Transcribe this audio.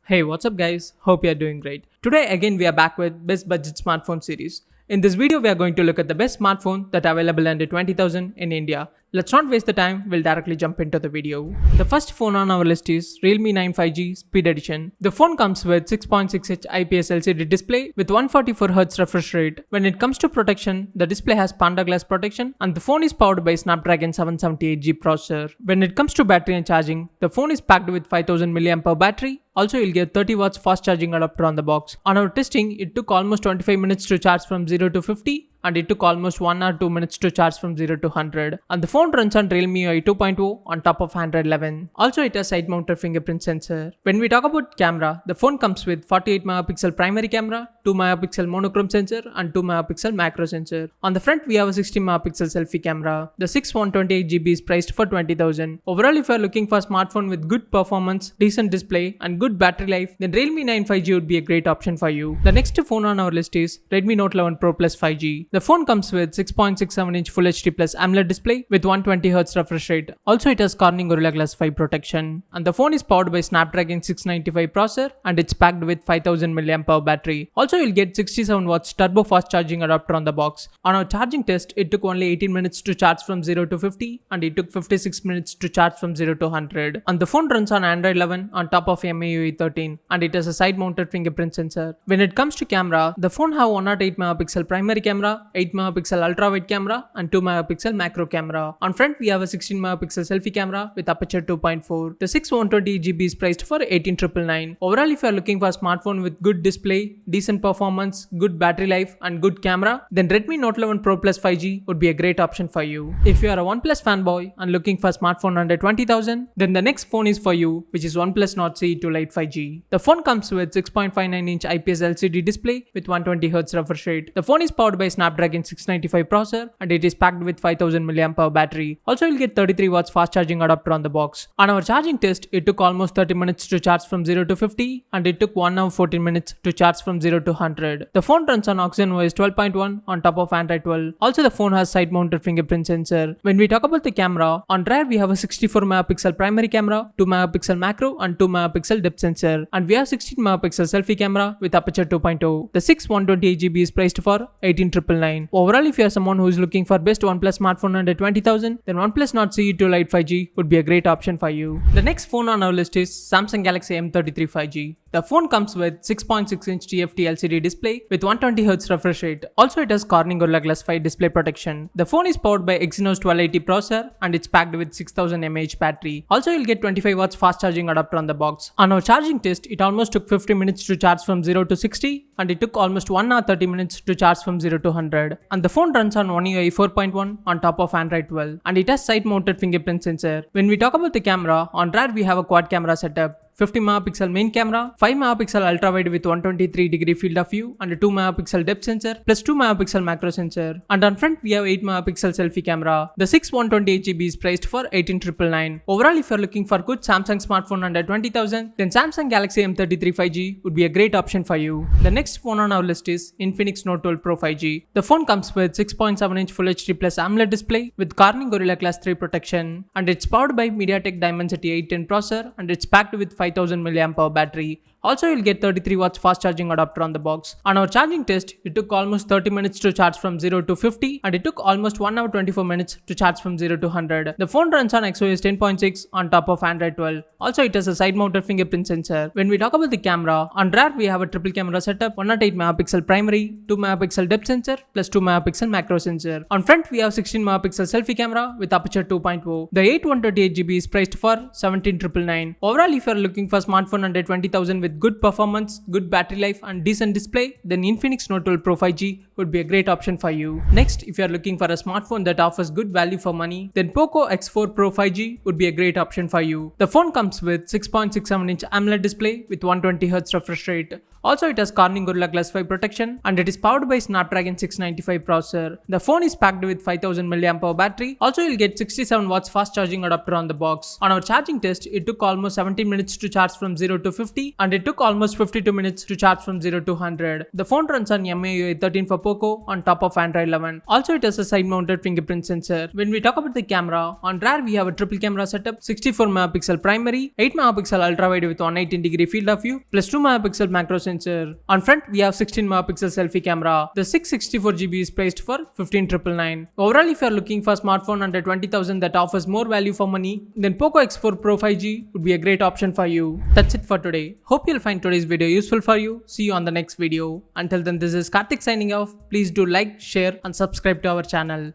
Hey, what's up guys? Hope you are doing great. Today again we are back with best budget smartphone series. In this video we are going to look at the best smartphone that are available under 20,000 in India. Let's not waste the time, we'll directly jump into the video. The first phone on our list is Realme 9 5G Speed Edition. The phone comes with 6.6 inch IPS LCD display with 144Hz refresh rate. When it comes to protection, the display has Panda Glass protection and the phone is powered by Snapdragon 778G processor. When it comes to battery and charging, the phone is packed with 5000 mAh battery. Also, you'll get 30 watts fast charging adapter on the box. On our testing, it took almost 25 minutes to charge from 0 to 50 and it took almost 1 or 2 minutes to charge from 0 to 100. And the phone runs on Realme UI 2.0 on top of Android 11. Also, it has side-mounted fingerprint sensor. When we talk about camera, the phone comes with 48 megapixel primary camera, 2 megapixel monochrome sensor and 2 megapixel macro sensor. On the front, we have a 16 megapixel selfie camera. The 6128GB is priced for 20,000. Overall, if you are looking for a smartphone with good performance, decent display and good battery life, then Realme 9 5G would be a great option for you. The next phone on our list is Redmi Note 11 Pro Plus 5G. The phone comes with 6.67 inch Full HD Plus AMOLED display with 120Hz refresh rate. Also, it has Corning Gorilla Glass 5 protection. And the phone is powered by Snapdragon 695 processor and it's packed with 5000 mAh battery. Also, you'll get 67 watts turbo fast charging adapter on the box. On our charging test, it took only 18 minutes to charge from 0 to 50 and it took 56 minutes to charge from 0 to 100. And the phone runs on Android 11 on top of MIUI 13 and it has a side-mounted fingerprint sensor. When it comes to camera, the phone have 108 megapixel primary camera, 8 megapixel ultra-wide camera and 2 megapixel macro camera. On front, we have a 16 megapixel selfie camera with aperture 2.4. The 6128GB is priced for 18,999. Overall, if you are looking for a smartphone with good display, decent performance, good battery life and good camera, then Redmi Note 11 Pro Plus 5G would be a great option for you. If you are a OnePlus fanboy and looking for a smartphone under 20,000, then the next phone is for you, which is OnePlus Nord CE2 Lite 5G. The phone comes with 6.59 inch IPS LCD display with 120Hz refresh rate. The phone is powered by Snapdragon 695 processor and it is packed with 5000 mAh battery. Also, you'll get 33 watts fast charging adapter on the box. On our charging test, it took almost 30 minutes to charge from 0 to 50 and it took 1 hour 14 minutes to charge from 0 to 100. The phone runs on Oxygen OS 12.1 on top of Android 12. Also, the phone has side-mounted fingerprint sensor. When we talk about the camera, on rear we have a 64 megapixel primary camera, 2 megapixel macro and 2 megapixel depth sensor. And we have 16 megapixel selfie camera with aperture 2.0. The 6128GB is priced for 18,999. Overall, if you are someone who is looking for best OnePlus smartphone under 20,000, then OnePlus Nord CE2 Lite 5G would be a great option for you. The next phone on our list is Samsung Galaxy M33 5G. The phone comes with 6.6 inch TFT LCD display with 120Hz refresh rate. Also, it has Corning Gorilla Glass 5 display protection. The phone is powered by Exynos 1280 processor and it's packed with 6000 mAh battery. Also, you'll get 25 watts fast charging adapter on the box. On our charging test, it almost took 50 minutes to charge from 0 to 60 and it took almost 1 hour 30 minutes to charge from 0 to 100. And the phone runs on One UI 4.1 on top of Android 12 and it has side-mounted fingerprint sensor. When we talk about the camera, on rear we have a quad camera setup. 50 megapixel main camera, 5 megapixel ultra wide with 123 degree field of view and a 2 megapixel depth sensor plus 2 megapixel macro sensor. And on front we have 8 megapixel selfie camera. The 6128GB is priced for 18,999. Overall, if you are looking for good Samsung smartphone under 20,000, then Samsung Galaxy M33 5G would be a great option for you. The next phone on our list is Infinix Note 12 Pro 5G. The phone comes with 6.7 inch Full HD Plus AMOLED display with Corning Gorilla Glass 3 protection and it's powered by MediaTek Dimensity 810 processor and it's packed with 5000 mAh battery. Also, you'll get 33 watts fast charging adapter on the box. On our charging test, it took almost 30 minutes to charge from 0 to 50 and it took almost 1 hour 24 minutes to charge from 0 to 100. The phone runs on XOS 10.6 on top of Android 12. Also, it has a side-mounted fingerprint sensor. When we talk about the camera, on rear we have a triple camera setup, 108 megapixel primary, 2 megapixel depth sensor plus 2 megapixel macro sensor. On front we have 16 megapixel selfie camera with aperture 2.0. The 8128GB is priced for 17,999. Overall, if you are looking for a smartphone under 20,000 with good performance, good battery life and decent display, then Infinix Note 12 Pro 5G would be a great option for you. Next, if you are looking for a smartphone that offers good value for money, then Poco X4 Pro 5G would be a great option for you. The phone comes with 6.67 inch AMOLED display with 120Hz refresh rate. Also, it has Corning Gorilla Glass 5 protection and it is powered by Snapdragon 695 processor. The phone is packed with 5000 mAh battery. Also, you'll get 67 watts fast charging adapter on the box. On our charging test, it took almost 17 minutes to to charge from 0 to 50 and it took almost 52 minutes to charge from 0 to 100. The phone runs on MIUI 13 for Poco on top of Android 11. Also, it has a side-mounted fingerprint sensor. When we talk about the camera, on rear we have a triple camera setup, 64 megapixel primary, 8 megapixel ultra wide with 180-degree field of view, plus 2 megapixel macro sensor. On front we have 16 megapixel selfie camera. The 664GB is priced for 15,999. Overall, if you are looking for a smartphone under 20,000 that offers more value for money, then Poco X4 Pro 5G would be a great option for you. That's it for today. Hope you'll find today's video useful for you. See you on the next video. Until then, this is Karthik signing off. Please do like, share and subscribe to our channel.